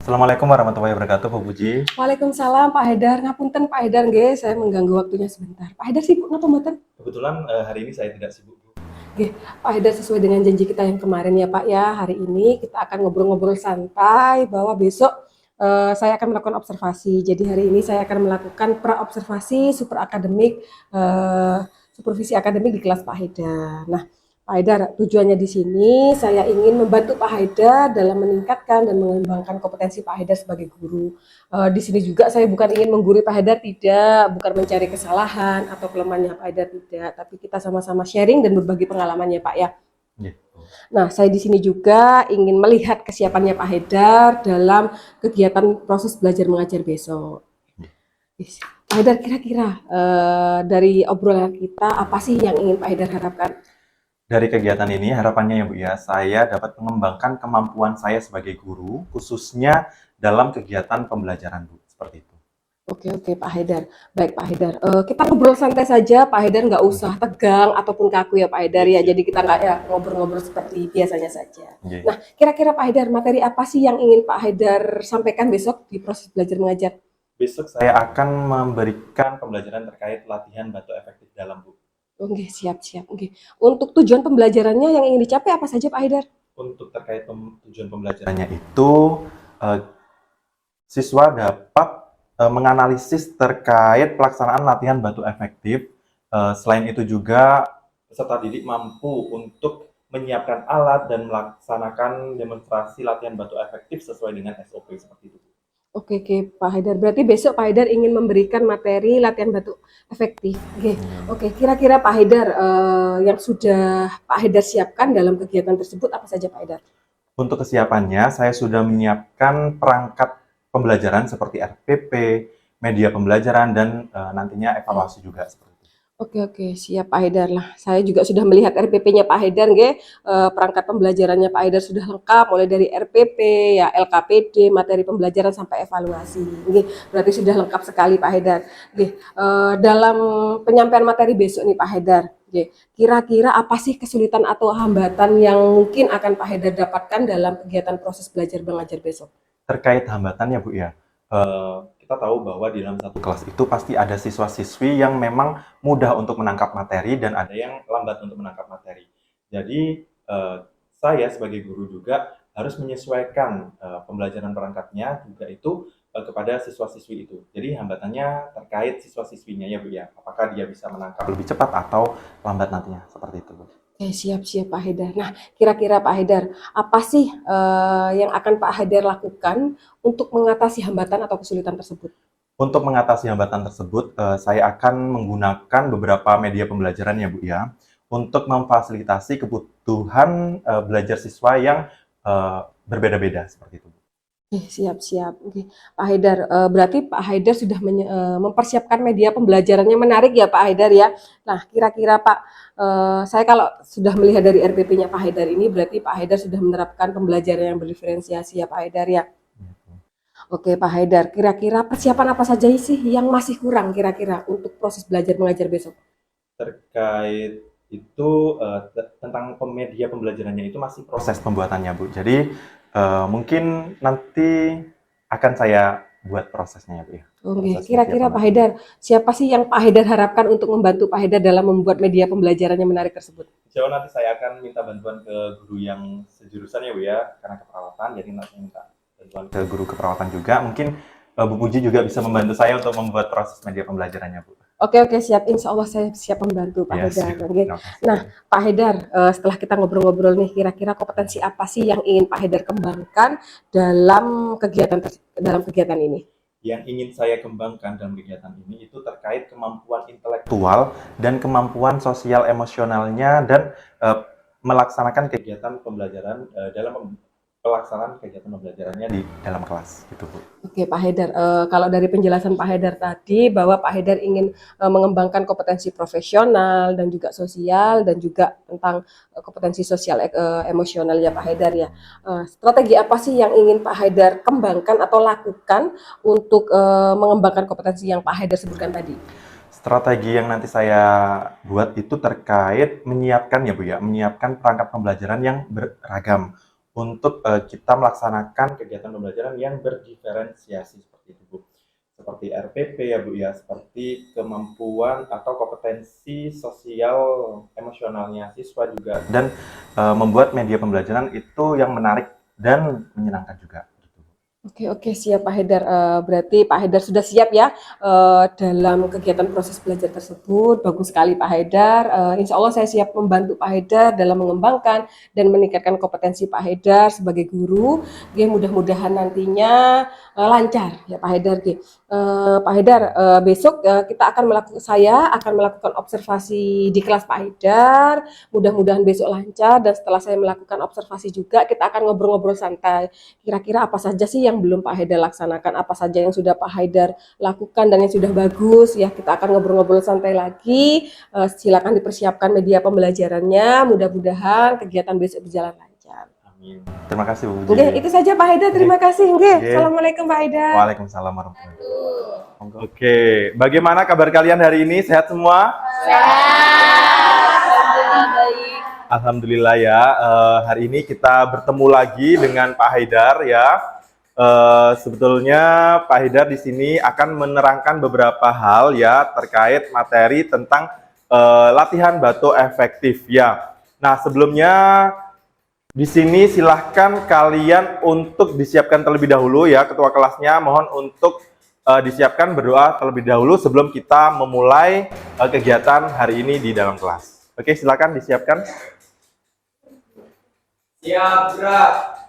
Assalamualaikum warahmatullahi wabarakatuh, Bu Puji. Waalaikumsalam Pak Haidar, ngapunten Pak Haidar nggih, saya mengganggu waktunya sebentar. Pak Haidar sibuk napa mboten? Kebetulan hari ini saya tidak sibuk, Bu. Nggih, Pak Haidar sesuai dengan janji kita yang kemarin ya Pak ya, hari ini kita akan ngobrol-ngobrol santai bahwa besok saya akan melakukan observasi. Jadi hari ini saya akan melakukan pra-observasi super akademik, supervisi akademik di kelas Pak Haidar. Nah, Pak Haidar, tujuannya di sini saya ingin membantu Pak Haidar dalam meningkatkan dan mengembangkan kompetensi Pak Haidar sebagai guru. Di sini juga saya bukan ingin menggurui Pak Haidar, tidak, bukan mencari kesalahan atau kelemahannya Pak Haidar, tidak, tapi kita sama-sama sharing dan berbagi pengalamannya Pak ya. Nggih. Nah, saya di sini juga ingin melihat kesiapannya Pak Haidar dalam kegiatan proses belajar mengajar besok. Pak Haidar, kira-kira dari obrolan kita apa sih yang ingin Pak Haidar harapkan? Dari kegiatan ini harapannya ya Bu ya, saya dapat mengembangkan kemampuan saya sebagai guru, khususnya dalam kegiatan pembelajaran Bu, seperti itu. Oke Pak Haidar. Baik Pak Haidar, kita ngobrol santai saja Pak Haidar, nggak usah Nggih. tegang ataupun kaku ya Pak Haidar Nggih, ya. siap. Jadi kita nggak ya ngobrol-ngobrol seperti biasanya saja. Nggih. Nah, kira-kira Pak Haidar materi apa sih yang ingin Pak Haidar sampaikan besok di proses belajar mengajar? Besok saya akan memberikan pembelajaran terkait latihan batu efektif dalam Bu. Oke, siap-siap. Oke. Untuk tujuan pembelajarannya yang ingin dicapai apa saja Pak Haidar? Untuk terkait tujuan pembelajarannya itu, eh, siswa dapat menganalisis terkait pelaksanaan latihan batu efektif. Selain itu juga peserta didik mampu untuk menyiapkan alat dan melaksanakan demonstrasi latihan batu efektif sesuai dengan SOP seperti itu. Oke Pak Haidar. Berarti besok Pak Haidar ingin memberikan materi latihan batu efektif. Oke. Oke, kira-kira Pak Haidar yang sudah Pak Haidar siapkan dalam kegiatan tersebut apa saja Pak Haidar? Untuk kesiapannya, saya sudah menyiapkan perangkat pembelajaran seperti RPP, media pembelajaran, dan nantinya evaluasi juga seperti itu. Oke, siap Pak Haidar lah. Saya juga sudah melihat RPP-nya Pak Haidar, nggih. Perangkat pembelajarannya Pak Haidar sudah lengkap, mulai dari RPP, ya LKPD, materi pembelajaran sampai evaluasi. Nggih, berarti sudah lengkap sekali Pak Haidar. Nggih, dalam penyampaian materi besok nih Pak Haidar, nggih. Kira-kira apa sih kesulitan atau hambatan yang mungkin akan Pak Haidar dapatkan dalam kegiatan proses belajar mengajar besok? Terkait hambatannya Bu ya, kita tahu bahwa di dalam satu kelas itu pasti ada siswa-siswi yang memang mudah untuk menangkap materi dan ada yang lambat untuk menangkap materi. Jadi saya sebagai guru juga harus menyesuaikan pembelajaran perangkatnya juga itu kepada siswa-siswi itu. Jadi hambatannya terkait siswa-siswinya ya Bu ya, apakah dia bisa menangkap lebih cepat atau lambat nantinya, seperti itu Bu. Oke, siap-siap Pak Haidar. Nah, kira-kira Pak Haidar, apa sih yang akan Pak Haidar lakukan untuk mengatasi hambatan atau kesulitan tersebut? Untuk mengatasi hambatan tersebut, saya akan menggunakan beberapa media pembelajaran ya Bu ya, untuk memfasilitasi kebutuhan belajar siswa yang berbeda-beda seperti itu. Oke, siap-siap. Oke, Pak Haidar, berarti Pak Haidar sudah mempersiapkan media pembelajarannya menarik ya Pak Haidar ya. Nah, kira-kira Pak, saya kalau sudah melihat dari RPP-nya Pak Haidar ini, berarti Pak Haidar sudah menerapkan pembelajaran yang berdiferensiasi ya Pak Haidar ya. Oke Pak Haidar, kira-kira persiapan apa saja sih yang masih kurang kira-kira untuk proses belajar mengajar besok? Terkait itu tentang media pembelajarannya itu masih proses pembuatannya Bu. Jadi mungkin nanti akan saya buat prosesnya ya Bu ya. Oke, Proses media kira-kira Pak pembelajaran. Haidar, siapa sih yang Pak Haidar harapkan untuk membantu Pak Haidar dalam membuat media pembelajarannya menarik tersebut? Insya Allah nanti saya akan minta bantuan ke guru yang sejurusan ya Bu ya, karena keperawatan, jadi nanti minta bantuan ke guru keperawatan juga. Mungkin Bu Puji juga bisa membantu saya untuk membuat proses media pembelajarannya Bu. Oke, siap. Insya Allah saya siap membantu Pak Ya, Haidar. siap. Oke. Terima kasih. Nah, Pak Haidar, setelah kita ngobrol-ngobrol nih, kira-kira kompetensi apa sih yang ingin Pak Haidar kembangkan dalam kegiatan ini? Yang ingin saya kembangkan dalam kegiatan ini itu terkait kemampuan intelektual dan kemampuan sosial emosionalnya dan melaksanakan kegiatan pembelajaran dalam pelaksanaan kegiatan pembelajarannya di dalam kelas gitu Bu. Oke, Pak Haidar, kalau dari penjelasan Pak Haidar tadi bahwa Pak Haidar ingin mengembangkan kompetensi profesional dan juga sosial dan juga tentang kompetensi sosial emosional ya Pak Haidar ya. Strategi apa sih yang ingin Pak Haidar kembangkan atau lakukan untuk mengembangkan kompetensi yang Pak Haidar sebutkan tadi? Strategi yang nanti saya buat itu terkait menyiapkan ya Bu ya, menyiapkan perangkat pembelajaran yang beragam untuk kita melaksanakan kegiatan pembelajaran yang berdiferensiasi seperti itu, Bu. Seperti RPP ya, Bu ya, seperti kemampuan atau kompetensi sosial emosionalnya siswa juga, dan membuat media pembelajaran itu yang menarik dan menyenangkan juga. Oke, oke, siap Pak Haidar. Berarti Pak Haidar sudah siap ya dalam kegiatan proses belajar tersebut. Bagus sekali Pak Haidar. Insya Allah saya siap membantu Pak Haidar dalam mengembangkan dan meningkatkan kompetensi Pak Haidar sebagai guru. Oke, mudah-mudahan nantinya lancar ya Pak Haidar. Oke. Pak Haidar, besok saya akan melakukan observasi di kelas Pak Haidar. Mudah-mudahan besok lancar, dan setelah saya melakukan observasi juga kita akan ngobrol-ngobrol santai. Kira-kira apa saja sih yang belum Pak Haidar laksanakan, apa saja yang sudah Pak Haidar lakukan dan yang sudah bagus ya, kita akan ngobrol-ngobrol santai lagi. Silakan dipersiapkan media pembelajarannya, mudah-mudahan kegiatan besok berjalan lancar. Amin. Terima kasih Bu. Oke, itu saja Pak Haidar, terima kasih. Oke, Assalamualaikum Pak Haidar. Waalaikumsalam warahmatullahi wabarakatuh. Oke, bagaimana kabar kalian hari ini? Sehat semua? Alhamdulillah ya, hari ini kita bertemu lagi dengan Pak Haidar ya. Sebetulnya Pak Haidar di sini akan menerangkan beberapa hal ya terkait materi tentang latihan batuk efektif ya. Nah, sebelumnya di sini silahkan kalian untuk disiapkan terlebih dahulu ya, ketua kelasnya mohon untuk disiapkan berdoa terlebih dahulu sebelum kita memulai kegiatan hari ini di dalam kelas. Oke, silakan disiapkan. Siap, gerak.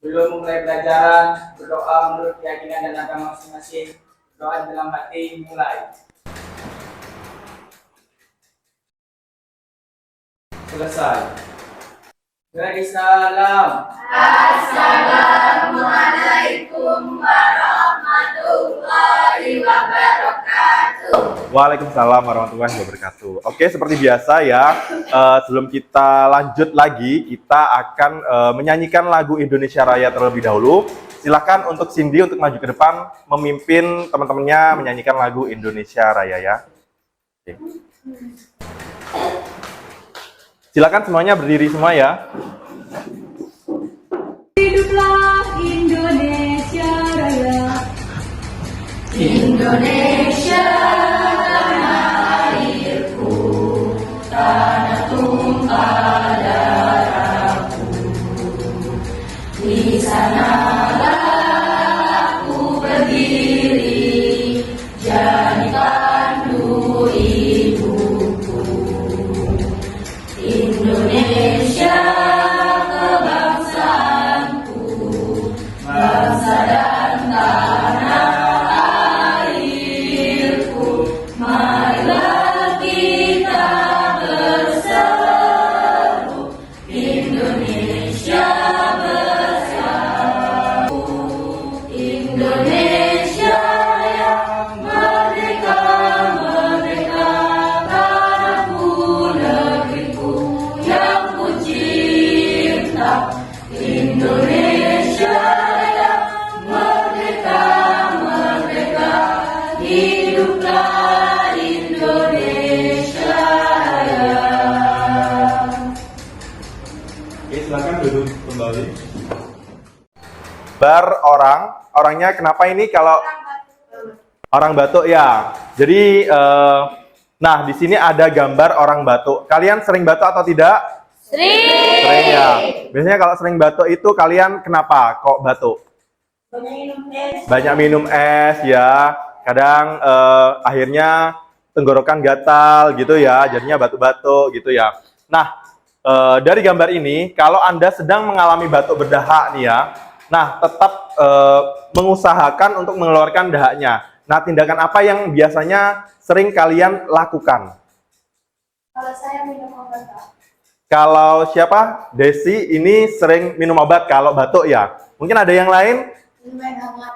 Belum mulai pelajaran, berdoa menurut keyakinan dan agama masing-masing. Doa dalam hati, mulai. Selesai. Beri salam. Assalamualaikum warahmatullahi wabarakatuh. Waalaikumsalam warahmatullahi wabarakatuh. Oke, seperti biasa ya, sebelum kita lanjut lagi, kita akan menyanyikan lagu Indonesia Raya terlebih dahulu. Silakan untuk Cindy untuk maju ke depan, memimpin teman-temannya menyanyikan lagu Indonesia Raya ya. Oke. Silakan semuanya berdiri semua ya. Hiduplah Indonesia Raya. Indonesia tanah airku, tanah tumpah darahku. Di sanalah aku berdiri, jadi pandu hidupku. Indonesia kebangsaanku, bangsa dan tanah airku. Marilah kita berseru, Indonesia bersatu. Indonesia yang merdeka, merdeka, tanahku, negeriku yang ku cinta. Indonesia yang merdeka, merdeka, hiduplah Indonesia Raya. Oke, silakan duduk kembali. Orangnya kenapa ini kalau orang batuk ya? Jadi, nah di sini ada gambar orang batuk. Kalian sering batuk atau tidak? Sering ya. Biasanya kalau sering batuk itu kalian kenapa kok batuk? Banyak minum es ya. Kadang akhirnya tenggorokan gatal gitu ya, jadinya batuk-batuk gitu ya. Nah, dari gambar ini, kalau Anda sedang mengalami batuk berdahak nih ya, nah tetap mengusahakan untuk mengeluarkan dahaknya. Nah, tindakan apa yang biasanya sering kalian lakukan? Kalau saya minum obat, Pak. Kalau siapa? Desi ini sering minum obat kalau batuk ya. Mungkin ada yang lain? Minum air hangat.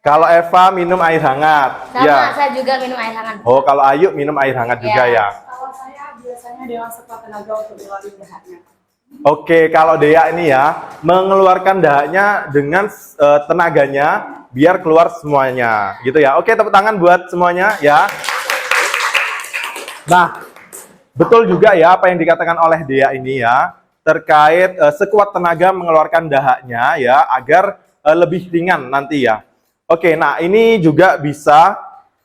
Kalau Eva minum air hangat. Sama, Ya. saya juga minum air hangat. Oh, kalau Ayu minum air hangat juga ya. Kalau saya biasanya dengan sekuat tenaga untuk mengeluarkan dahaknya. Oke, kalau Dea ini ya, mengeluarkan dahaknya dengan tenaganya biar keluar semuanya, gitu ya. Oke, tepuk tangan buat semuanya ya. Nah, betul juga ya apa yang dikatakan oleh Dea ini ya. terkait sekuat tenaga mengeluarkan dahaknya ya agar lebih ringan nanti ya. Oke, nah ini juga bisa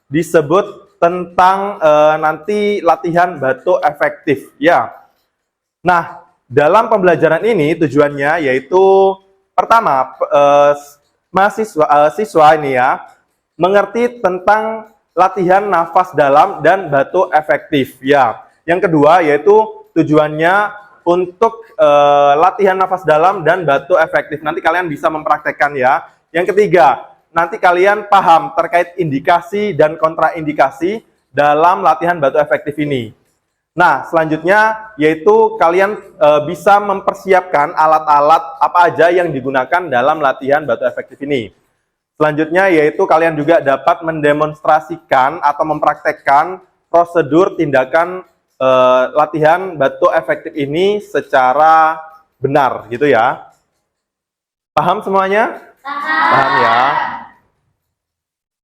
disebut tentang nanti latihan batuk efektif ya. Nah, dalam pembelajaran ini tujuannya yaitu pertama siswa ini ya mengerti tentang latihan nafas dalam dan batuk efektif ya. Yang kedua yaitu tujuannya untuk latihan nafas dalam dan batuk efektif. Nanti kalian bisa mempraktekkan ya. Yang ketiga, nanti kalian paham terkait indikasi dan kontraindikasi dalam latihan batuk efektif ini. Nah, selanjutnya yaitu kalian bisa mempersiapkan alat-alat apa aja yang digunakan dalam latihan batuk efektif ini. Selanjutnya yaitu kalian juga dapat mendemonstrasikan atau mempraktekkan prosedur tindakan latihan batuk efektif ini secara benar gitu ya. Paham semuanya? Paham ya?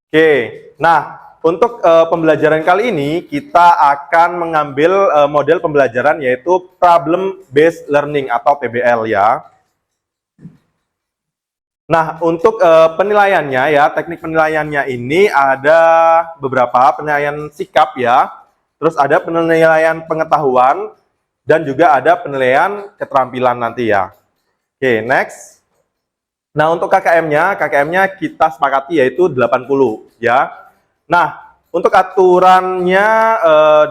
Oke, nah untuk pembelajaran kali ini kita akan mengambil model pembelajaran yaitu Problem Based Learning atau PBL ya. Nah, untuk penilaiannya ya, teknik penilaiannya ini ada beberapa penilaian sikap ya, terus ada penilaian pengetahuan, dan juga ada penilaian keterampilan nanti ya. Oke, next. Nah, untuk KKM-nya kita sepakati yaitu 80 ya. Nah, untuk aturannya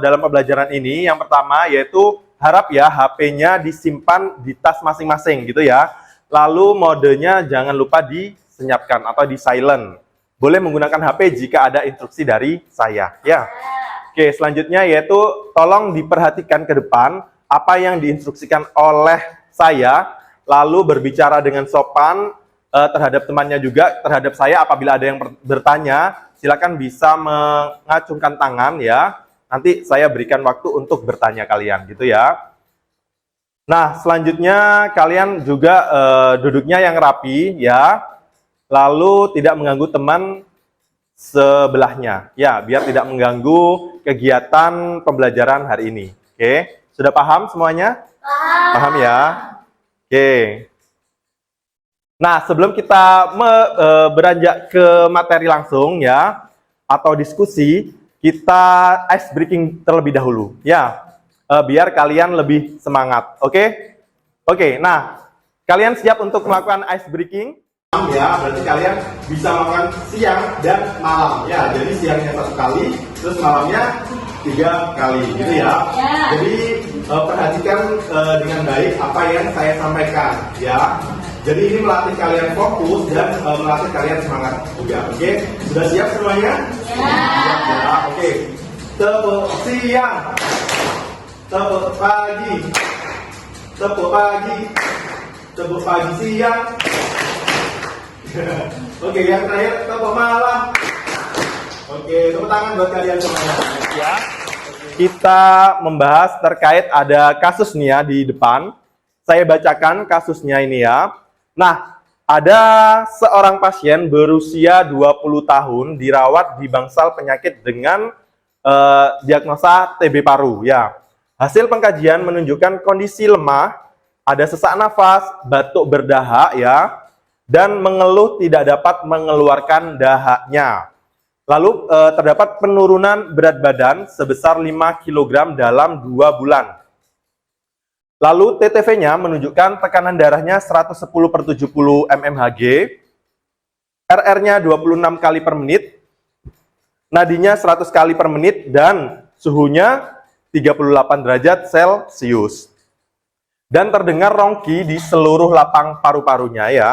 dalam pembelajaran ini, yang pertama yaitu harap ya HP-nya disimpan di tas masing-masing gitu ya. Lalu modenya jangan lupa disenyapkan atau di silent. Boleh menggunakan HP jika ada instruksi dari saya ya. Oke, selanjutnya yaitu tolong diperhatikan ke depan apa yang diinstruksikan oleh saya, lalu berbicara dengan sopan terhadap temannya juga, terhadap saya. Apabila ada yang bertanya, silakan bisa mengacungkan tangan ya. Nanti saya berikan waktu untuk bertanya kalian gitu ya. Nah, selanjutnya kalian juga duduknya yang rapi ya. Lalu tidak mengganggu teman sebelahnya ya, biar tidak mengganggu kegiatan pembelajaran hari ini. Oke, sudah paham semuanya? Paham ya? Oke. Nah, sebelum kita beranjak ke materi langsung ya, atau diskusi, kita ice breaking terlebih dahulu ya, biar kalian lebih semangat. Oke? Oke, nah, kalian siap untuk melakukan ice breaking? Ya, berarti kalian bisa melakukan siang dan malam ya. Jadi siangnya 1 kali, terus malamnya 3 kali gitu ya. Jadi perhatikan dengan baik apa yang saya sampaikan ya. Jadi ini melatih kalian fokus dan melatih kalian semangat juga. Oke? Sudah siap semuanya? Siap ya. Oke. Tepuk siang. Tepuk pagi. Tepuk pagi. Tepuk pagi siang. Oke, yang terakhir tepuk malam. Oke, tepuk tangan buat kalian semuanya. Ya. Kita membahas terkait ada kasus nih ya di depan. Saya bacakan kasusnya ini ya. Nah, ada seorang pasien berusia 20 tahun dirawat di bangsal penyakit dengan diagnosa TB paru ya. Hasil pengkajian menunjukkan kondisi lemah, ada sesak nafas, batuk berdahak ya, dan mengeluh tidak dapat mengeluarkan dahaknya. Lalu terdapat penurunan berat badan sebesar 5 kg dalam 2 bulan. Lalu TTV-nya menunjukkan tekanan darahnya 110/70 mmHg, RR-nya 26 kali per menit, nadinya 100 kali per menit, dan suhunya 38 derajat Celcius. Dan terdengar rongki di seluruh lapang paru-parunya ya.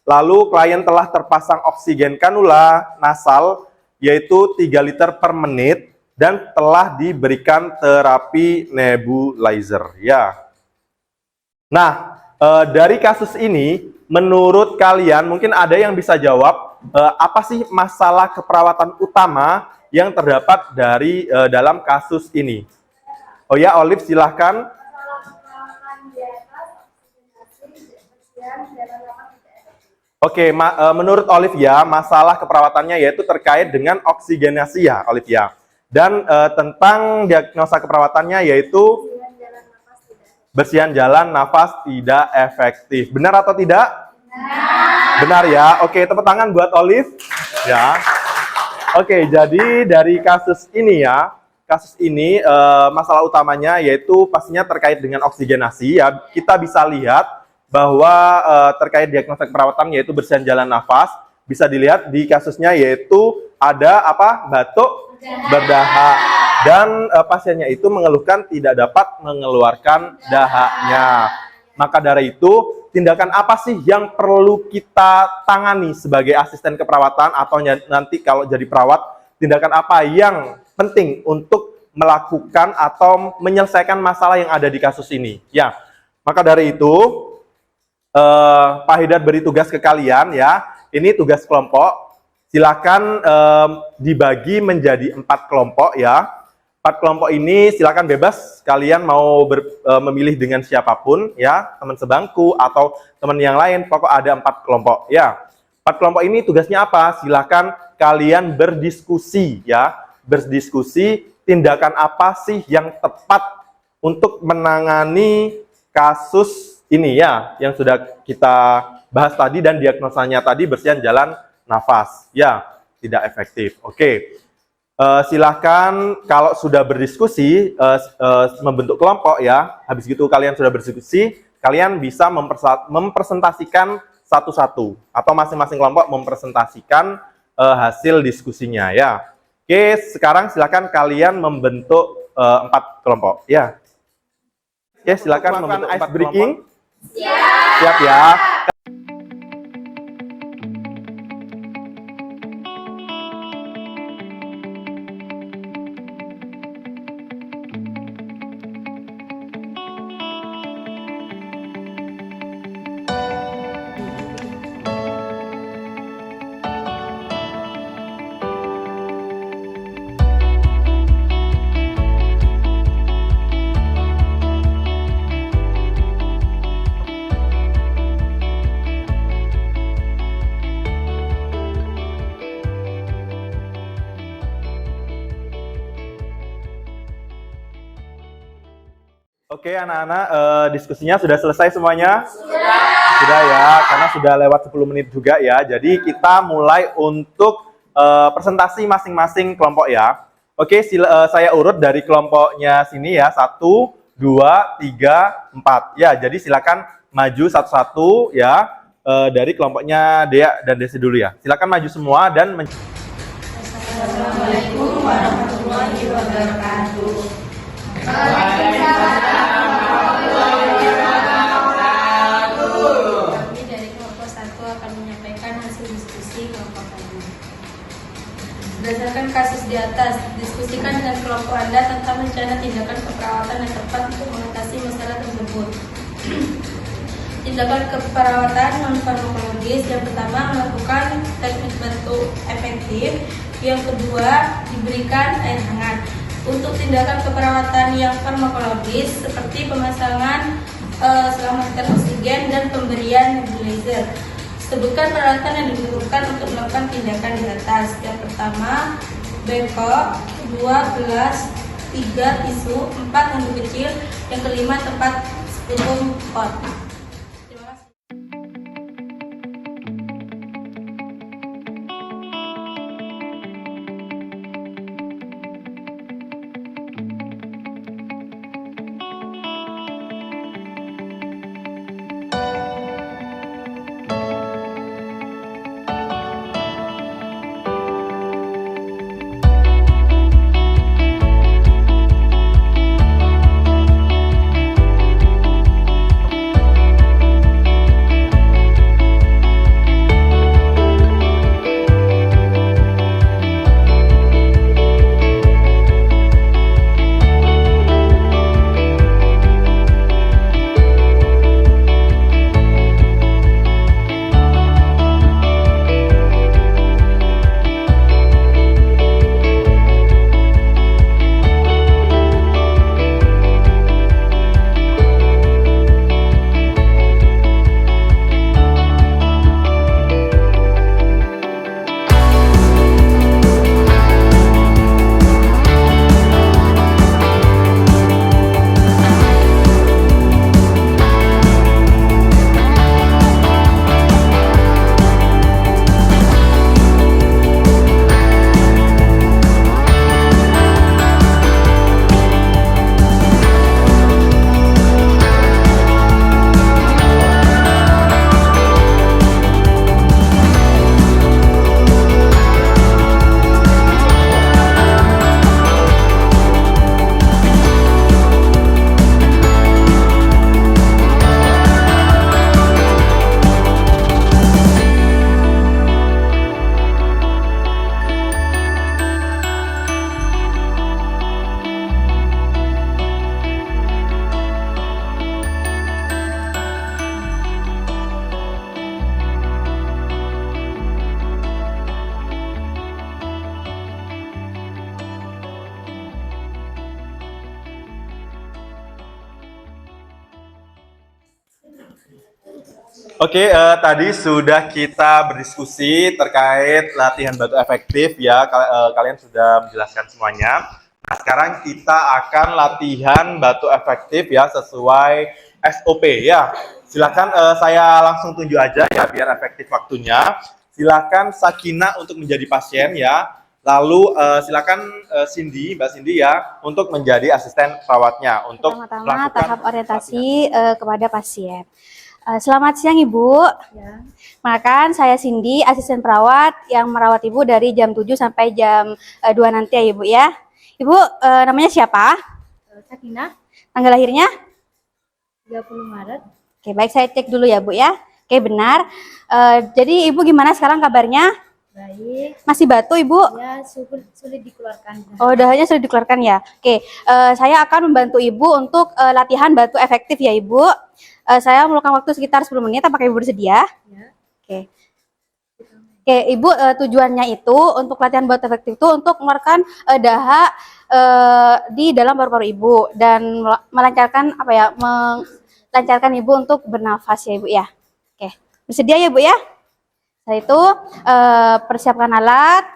Lalu klien telah terpasang oksigen kanula nasal yaitu 3 liter per menit dan telah diberikan terapi nebulizer ya. Nah, dari kasus ini menurut kalian mungkin ada yang bisa jawab apa sih masalah keperawatan utama yang terdapat dari dalam kasus ini? Oh ya, Olive silahkan. Oke, menurut Olivia, masalah keperawatannya yaitu terkait dengan oksigenasi ya, Olivia. Dan tentang diagnosa keperawatannya yaitu bersihan jalan, nafas tidak efektif. Benar atau tidak? Benar ya. Oke, tepuk tangan buat Olive. Ya. Oke, jadi dari kasus ini ya, masalah utamanya yaitu pastinya terkait dengan oksigenasi ya. Kita bisa lihat bahwa terkait diagnosa perawatan yaitu bersihan jalan nafas, bisa dilihat di kasusnya yaitu ada apa? Batuk, berdahak, dan pasiennya itu mengeluhkan tidak dapat mengeluarkan dahaknya. Maka dari itu, tindakan apa sih yang perlu kita tangani sebagai asisten keperawatan atau nanti kalau jadi perawat, tindakan apa yang penting untuk melakukan atau menyelesaikan masalah yang ada di kasus ini? Ya, maka dari itu, Pak Hidayat beri tugas ke kalian ya. Ini tugas kelompok. Silakan dibagi menjadi 4 kelompok ya. 4 kelompok ini silakan bebas kalian mau memilih dengan siapapun ya, teman sebangku atau teman yang lain, pokok ada 4 kelompok ya. 4 kelompok ini tugasnya apa? Silakan kalian berdiskusi ya. Berdiskusi tindakan apa sih yang tepat untuk menangani kasus ini ya, yang sudah kita bahas tadi dan diagnosanya tadi bersihan jalan nafas ya, tidak efektif. Oke. Silahkan kalau sudah berdiskusi membentuk kelompok ya, habis gitu kalian sudah berdiskusi, kalian bisa mempresentasikan satu-satu atau masing-masing kelompok mempresentasikan hasil diskusinya ya. Oke, sekarang silakan kalian membentuk 4 kelompok ya. Oke, silakan membentuk ice breaking. Siap ya. Oke anak-anak, diskusinya sudah selesai semuanya? Sudah ya, karena sudah lewat 10 menit juga ya. Jadi kita mulai untuk presentasi masing-masing kelompok ya. Oke, saya urut dari kelompoknya sini ya. 1, 2, 3, 4. Ya, jadi silakan maju satu-satu ya. Dari kelompoknya Dea dan Desi dulu ya. Silakan maju semua dan Assalamualaikum warahmatullahi wabarakatuh. Kami dari kelompok 1 akan menyampaikan hasil diskusi kelompok tadi. Berdasarkan kasus di atas, diskusikan dengan kelompok Anda tentang rencana tindakan keperawatan yang tepat untuk mengatasi masalah tersebut. Tindakan keperawatan non-farmakologis yang pertama melakukan teknik bentuk efektif, yang kedua diberikan air hangat. Untuk tindakan keperawatan yang farmakologis seperti pemasangan selang oksigen dan pemberian nebulizer. Sebutkan peralatan yang dibutuhkan untuk melakukan tindakan di atas. Yang pertama, bengkok, 2 gelas, 3 tisu, 4 handuk kecil, yang kelima tempat minum pot. Terima kasih. Oke, tadi sudah kita berdiskusi terkait latihan batu efektif ya. Kalian sudah menjelaskan semuanya. Nah, sekarang kita akan latihan batu efektif ya sesuai SOP ya. Silakan saya langsung tunjuk aja ya biar efektif waktunya. Silakan Sakina untuk menjadi pasien ya. Lalu silakan Cindy, Mbak Cindy ya untuk menjadi asisten perawatnya untuk Pertama-tama melakukan tahap orientasi kepada pasien. Selamat siang Ibu. Ya. Perkenalkan saya Cindy, asisten perawat yang merawat Ibu dari jam 7 sampai jam 2 nanti ya Ibu ya. Ibu namanya siapa? Sakina, Tanggal lahirnya? 30 Maret. Oke, baik saya cek dulu ya Bu ya. Oke, benar. Jadi Ibu gimana sekarang kabarnya? Baik. Masih batuk Ibu? Ya, sulit dikeluarkan. Oh, dahanya sudah dikeluarkan ya. Oke, saya akan membantu Ibu untuk latihan batu efektif ya Ibu. Saya memerlukan waktu sekitar 10 menit. Apakah Ibu bersedia? Ya. Oke. Oke, Ibu tujuannya itu untuk latihan batu efektif itu untuk mengeluarkan dahak di dalam paru-paru Ibu dan melancarkan apa ya? Melancarkan Ibu untuk bernafas ya Ibu ya. Oke, bersedia ya Bu ya? Setelah itu persiapkan alat,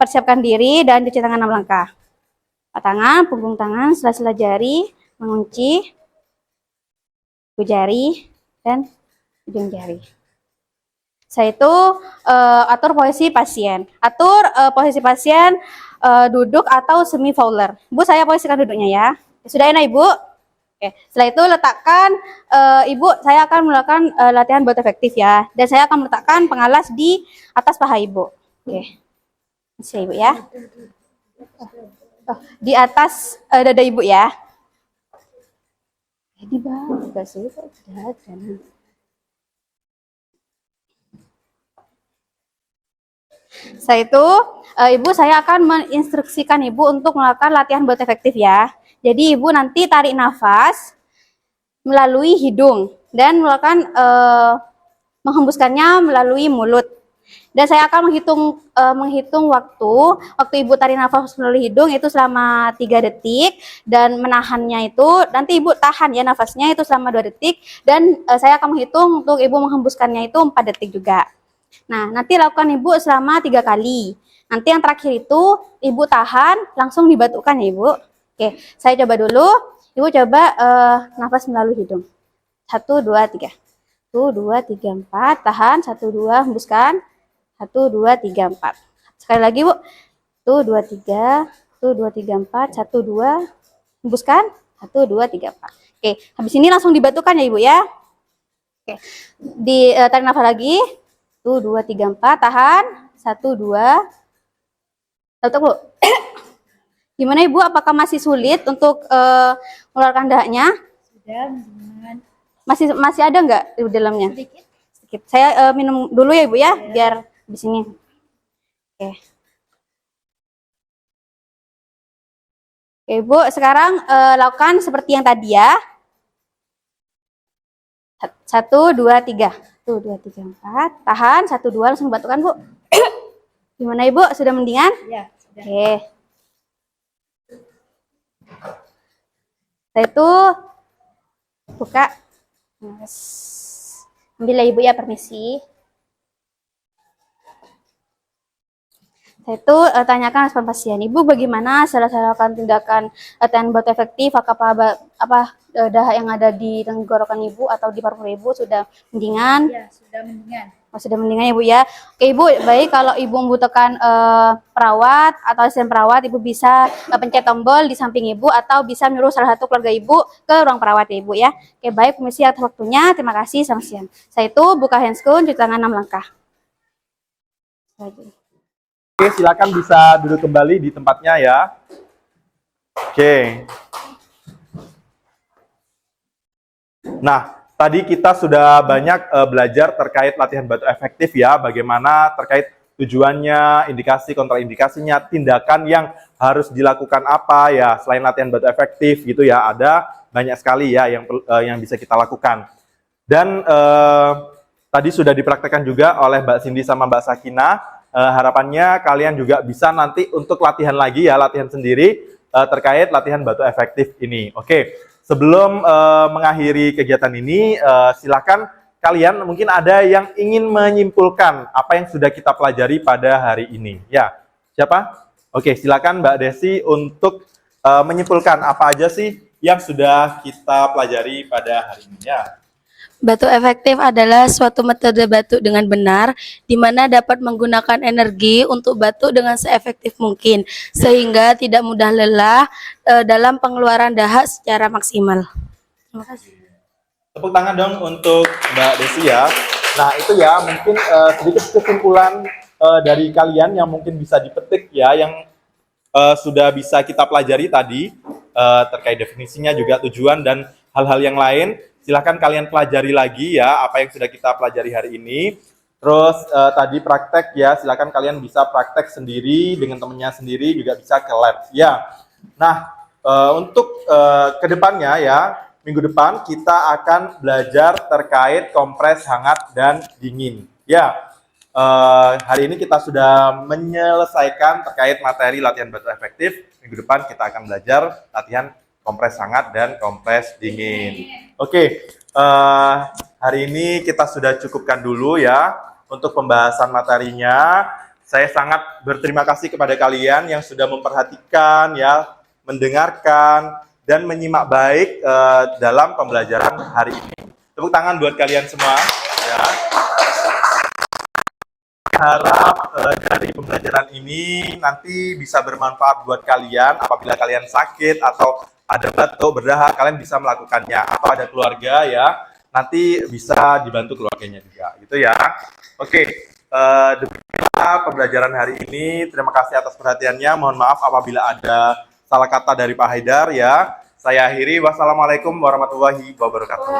persiapkan diri dan cuci tangan 6 langkah. Tangan, punggung tangan, sela-sela jari, mengunci, jari dan ujung jari. Saya itu atur posisi pasien. Atur posisi pasien duduk atau semi fowler. Bu, saya posisikan duduknya ya. Sudah enak Ibu? Oke. Setelah itu letakkan Ibu, saya akan melakukan latihan batu efektif ya. Dan saya akan meletakkan pengalas di atas paha Ibu. Oke. Bisa Ibu ya. Di atas dada Ibu ya. Ini bang, enggak sih, kok jangan. Setelah itu, Ibu saya akan menginstruksikan Ibu untuk melakukan latihan batu efektif ya. Jadi Ibu nanti tarik nafas melalui hidung dan melakukan menghembuskannya melalui mulut. Dan saya akan menghitung waktu Ibu tarik nafas melalui hidung itu selama 3 detik dan menahannya itu nanti Ibu tahan ya nafasnya itu selama 2 detik dan saya akan menghitung untuk Ibu menghembuskannya itu 4 detik juga. Nah, nanti lakukan Ibu selama 3 kali. Nanti yang terakhir itu Ibu tahan langsung dibatukkan ya Ibu. Oke, saya coba dulu. Ibu coba nafas melalui hidung. 1 2 3. 1 2 3 4 tahan 1 2 hembuskan. 1 2 3 4. Sekali lagi Bu. 1 2 3. 1 2 3 4. 1 2 hembuskan. 1 2 3 4. Oke, habis ini langsung dibatukan ya Ibu ya. Oke. Tarik nafas lagi. 1 2 3 4 tahan. 1 2. Tunggu. Gimana Ibu? Apakah masih sulit untuk mengeluarkan dahaknya? Sudah, mendingan. Masih ada nggak di dalamnya? Sedikit. Sedikit. Saya minum dulu ya Ibu ya, biar di sini. Oke. Oke Ibu, sekarang lakukan seperti yang tadi ya. 1 2 3. 1 2 3 4. Tahan 1 2 langsung batukan Bu. Gimana Ibu? Sudah mendingan? Ya, sudah. Oke. Setelah itu buka. Ambil ya Ibu ya, permisi. Saya itu tanyakan respon pasien. Ibu bagaimana setelah saya lakukan tindakan latihan batu efektif, apakah dahak yang ada di tenggorokan Ibu atau di paru-paru Ibu sudah mendingan? Ya, sudah mendingan. Oh, sudah mendingan ya Bu ya. Oke Ibu, baik kalau Ibu membutuhkan perawat atau asisten perawat, Ibu bisa pencet tombol di samping Ibu atau bisa menyuruh salah satu keluarga Ibu ke ruang perawat ya Ibu ya. Oke baik, permisi atas waktunya. Terima kasih, selamat siang. Saya itu buka handscoon, cuci tangan 6 langkah. Oke, silakan bisa duduk kembali di tempatnya ya. Oke. Nah, tadi kita sudah banyak belajar terkait latihan batu efektif ya, bagaimana terkait tujuannya, indikasi, kontraindikasinya, tindakan yang harus dilakukan apa ya, selain latihan batu efektif gitu ya, ada banyak sekali ya yang bisa kita lakukan. Dan tadi sudah dipraktekkan juga oleh Mbak Cindy sama Mbak Sakina. Harapannya kalian juga bisa nanti untuk latihan lagi ya, latihan sendiri terkait latihan batu efektif ini. Oke, sebelum mengakhiri kegiatan ini, silakan kalian mungkin ada yang ingin menyimpulkan apa yang sudah kita pelajari pada hari ini. Ya, siapa? Oke, silakan Mbak Desi untuk menyimpulkan apa aja sih yang sudah kita pelajari pada hari ini. Ya. Batuk efektif adalah suatu metode batuk dengan benar, di mana dapat menggunakan energi untuk batuk dengan seefektif mungkin, sehingga tidak mudah lelah dalam pengeluaran dahak secara maksimal. Terima kasih. Tepuk tangan dong untuk Mbak Desi ya. Nah itu ya mungkin sedikit kesimpulan dari kalian yang mungkin bisa dipetik ya, yang sudah bisa kita pelajari tadi terkait definisinya, juga tujuan dan hal-hal yang lain. Silahkan kalian pelajari lagi ya apa yang sudah kita pelajari hari ini. Terus tadi praktek ya, silahkan kalian bisa praktek sendiri dengan temennya sendiri, juga bisa ke lab ya. Nah untuk kedepannya ya, minggu depan kita akan belajar terkait kompres hangat dan dingin. Ya, hari ini kita sudah menyelesaikan terkait materi latihan batuk efektif. Minggu depan kita akan belajar latihan kompres hangat dan kompres dingin. Oke, hari ini kita sudah cukupkan dulu ya untuk pembahasan materinya. Saya sangat berterima kasih kepada kalian yang sudah memperhatikan ya, mendengarkan dan menyimak baik dalam pembelajaran hari ini. Tepuk tangan buat kalian semua. Ya. Harap dari pembelajaran ini nanti bisa bermanfaat buat kalian. Apabila kalian sakit atau ada batuk, berdahak, kalian bisa melakukannya. Atau ada keluarga ya, nanti bisa dibantu keluarganya juga. Gitu ya. Oke, demikianlah pembelajaran hari ini. Terima kasih atas perhatiannya. Mohon maaf apabila ada salah kata dari Pak Haidar ya. Saya akhiri. Wassalamualaikum warahmatullahi wabarakatuh.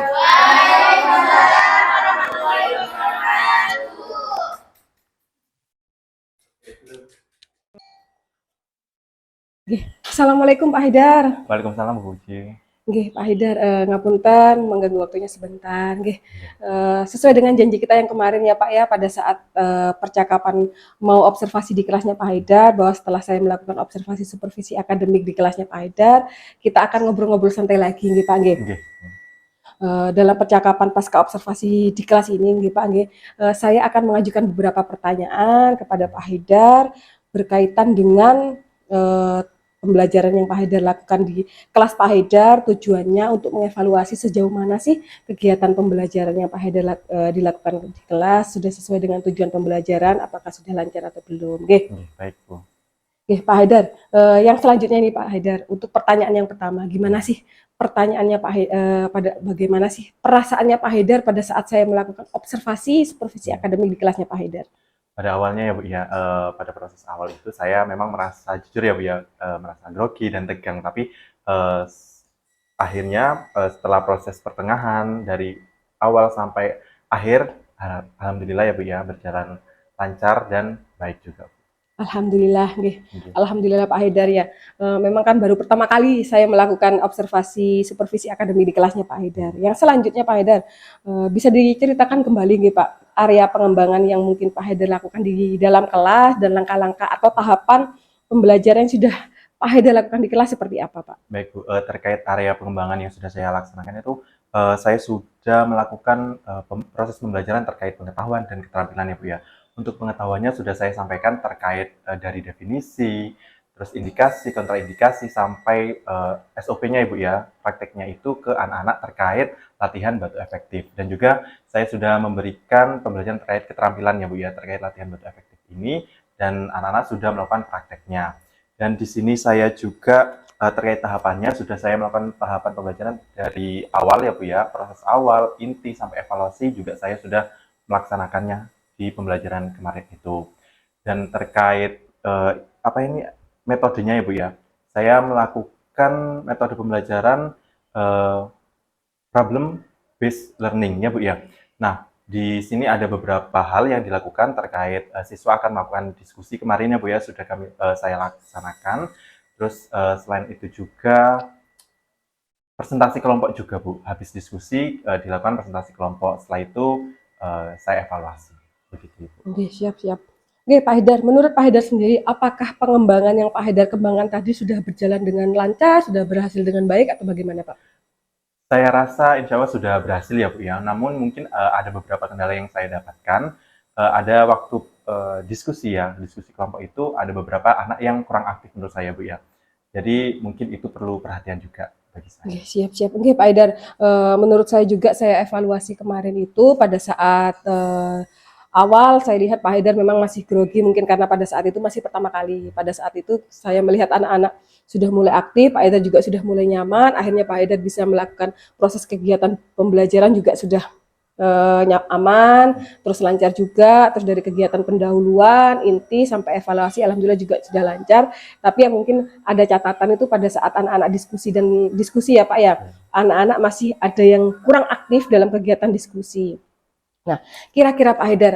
Assalamualaikum Pak Haidar. Waalaikumsalam Bu Uci. Nggih, Pak Haidar, ngapunten mengganggu waktunya sebentar. Nggih, sesuai dengan janji kita yang kemarin ya Pak ya, pada saat percakapan mau observasi di kelasnya Pak Haidar, bahwa setelah saya melakukan observasi supervisi akademik di kelasnya Pak Haidar, kita akan ngobrol-ngobrol santai lagi, nggih Pak. Nggih. Dalam percakapan pasca observasi di kelas ini, nggih Pak, nggih, saya akan mengajukan beberapa pertanyaan kepada Pak Haidar berkaitan dengan pembelajaran yang Pak Haidar lakukan di kelas Pak Haidar. Tujuannya untuk mengevaluasi sejauh mana sih kegiatan pembelajaran yang Pak Haidar dilakukan di kelas, sudah sesuai dengan tujuan pembelajaran, apakah sudah lancar atau belum. Oke. Baik Bu. Oke, Pak Haidar, yang selanjutnya nih Pak Haidar, untuk pertanyaan yang pertama, gimana sih pertanyaannya Pak bagaimana sih perasaannya Pak Haidar pada saat saya melakukan observasi supervisi akademik di kelasnya Pak Haidar? Pada awalnya ya Bu ya, pada proses awal itu saya memang merasa, jujur ya Bu ya, merasa grogi dan tegang. Tapi akhirnya setelah proses pertengahan dari awal sampai akhir, alhamdulillah ya Bu ya, berjalan lancar dan baik juga. Alhamdulillah, nggih. Alhamdulillah Pak Haidar ya. Memang kan baru pertama kali saya melakukan observasi supervisi akademik di kelasnya Pak Haidar. Yang selanjutnya Pak Haidar, bisa diceritakan kembali nggih Pak, area pengembangan yang mungkin Pak Haidar lakukan di dalam kelas dan langkah-langkah atau tahapan pembelajaran yang sudah Pak Haidar lakukan di kelas seperti apa Pak? Baik Bu, terkait area pengembangan yang sudah saya laksanakan itu, saya sudah melakukan proses pembelajaran terkait pengetahuan dan keterampilan ya Bu ya. Untuk pengetahuannya sudah saya sampaikan terkait dari definisi, terus indikasi, kontraindikasi, sampai SOP-nya Ibu ya, prakteknya itu ke anak-anak terkait latihan batuk efektif. Dan juga saya sudah memberikan pembelajaran terkait keterampilannya Bu ya, terkait latihan batuk efektif ini, dan anak-anak sudah melakukan prakteknya. Dan di sini saya juga terkait tahapannya, sudah saya melakukan tahapan pembelajaran dari awal ya Bu ya, proses awal, inti, sampai evaluasi juga saya sudah melaksanakannya di pembelajaran kemarin itu. Dan terkait metodenya ya Bu ya, saya melakukan metode pembelajaran problem based learning ya Bu ya. Nah, di sini ada beberapa hal yang dilakukan terkait siswa akan melakukan diskusi kemarin ya Bu ya, sudah saya laksanakan. Terus selain itu juga presentasi kelompok juga Bu. Habis diskusi dilakukan presentasi kelompok. Setelah itu saya evaluasi. Begitu Bu. Oke, siap. Oke, Pak Haidar, menurut Pak Haidar sendiri, apakah pengembangan yang Pak Haidar kembangkan tadi sudah berjalan dengan lancar, sudah berhasil dengan baik, atau bagaimana Pak? Saya rasa insya Allah sudah berhasil ya Bu ya. Namun mungkin ada beberapa kendala yang saya dapatkan. Ada waktu diskusi ya, diskusi kelompok itu ada beberapa anak yang kurang aktif menurut saya Bu ya. Jadi mungkin itu perlu perhatian juga bagi saya. Oke, siap-siap. Oke, Pak Haidar. Menurut saya juga saya evaluasi kemarin itu pada saat awal saya lihat Pak Haidar memang masih grogi mungkin karena pada saat itu masih pertama kali. Pada saat itu saya melihat anak-anak sudah mulai aktif, Pak Haidar juga sudah mulai nyaman. Akhirnya Pak Haidar bisa melakukan proses kegiatan pembelajaran juga sudah aman, terus lancar juga. Terus dari kegiatan pendahuluan, inti sampai evaluasi, alhamdulillah juga sudah lancar. Tapi yang mungkin ada catatan itu pada saat anak-anak diskusi ya Pak ya, anak-anak masih ada yang kurang aktif dalam kegiatan diskusi. Nah, kira-kira Pak Haidar,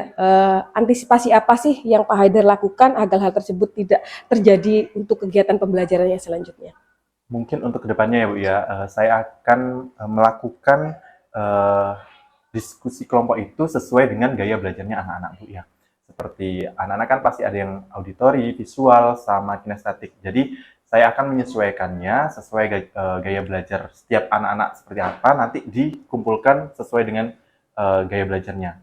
antisipasi apa sih yang Pak Haidar lakukan agar hal tersebut tidak terjadi untuk kegiatan pembelajarannya selanjutnya? Mungkin untuk kedepannya ya Bu ya, saya akan melakukan diskusi kelompok itu sesuai dengan gaya belajarnya anak-anak Bu ya. Seperti anak-anak kan pasti ada yang auditori, visual, sama kinestetik. Jadi saya akan menyesuaikannya sesuai gaya belajar setiap anak-anak seperti apa, nanti dikumpulkan sesuai dengan gaya belajarnya.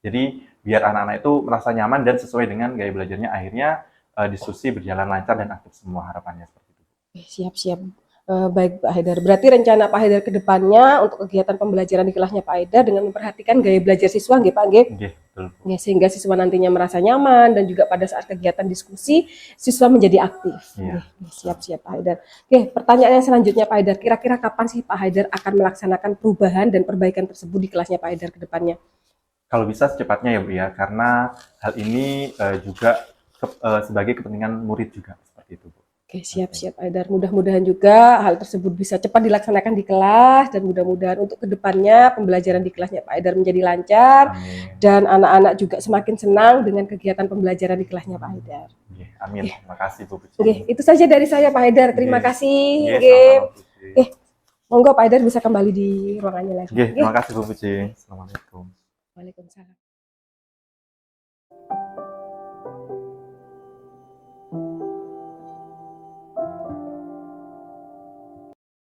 Jadi biar anak-anak itu merasa nyaman dan sesuai dengan gaya belajarnya, akhirnya diskusi berjalan lancar dan aktif semua, harapannya seperti itu. Siap-siap. Baik Pak Haidar, berarti rencana Pak Haidar ke depannya untuk kegiatan pembelajaran di kelasnya Pak Haidar dengan memperhatikan gaya belajar siswa, nggih Pak, nggih? Oke, betul. Ya, sehingga siswa nantinya merasa nyaman dan juga pada saat kegiatan diskusi siswa menjadi aktif. Iya. Siap-siap Pak Haidar. Oke, pertanyaan yang selanjutnya Pak Haidar, kira-kira kapan sih Pak Haidar akan melaksanakan perubahan dan perbaikan tersebut di kelasnya Pak Haidar ke depannya? Kalau bisa secepatnya ya Bu ya, karena hal ini juga sebagai kepentingan murid juga, seperti itu Bu. Oke, siap-siap Pak Haidar. Mudah-mudahan juga hal tersebut bisa cepat dilaksanakan di kelas dan mudah-mudahan untuk kedepannya pembelajaran di kelasnya Pak Haidar menjadi lancar. Amin. Dan anak-anak juga semakin senang dengan kegiatan pembelajaran di kelasnya Pak Haidar. Amin. Terima kasih Bu Puji. Oke, itu saja dari saya Pak Haidar. Terima Oke. kasih. Oke, Oke. sama-sama, Bu Puji. Oke, monggo Pak Haidar bisa kembali di ruangannya lagi. Oke, terima kasih Bu Puji. Assalamualaikum. Waalaikumsalam.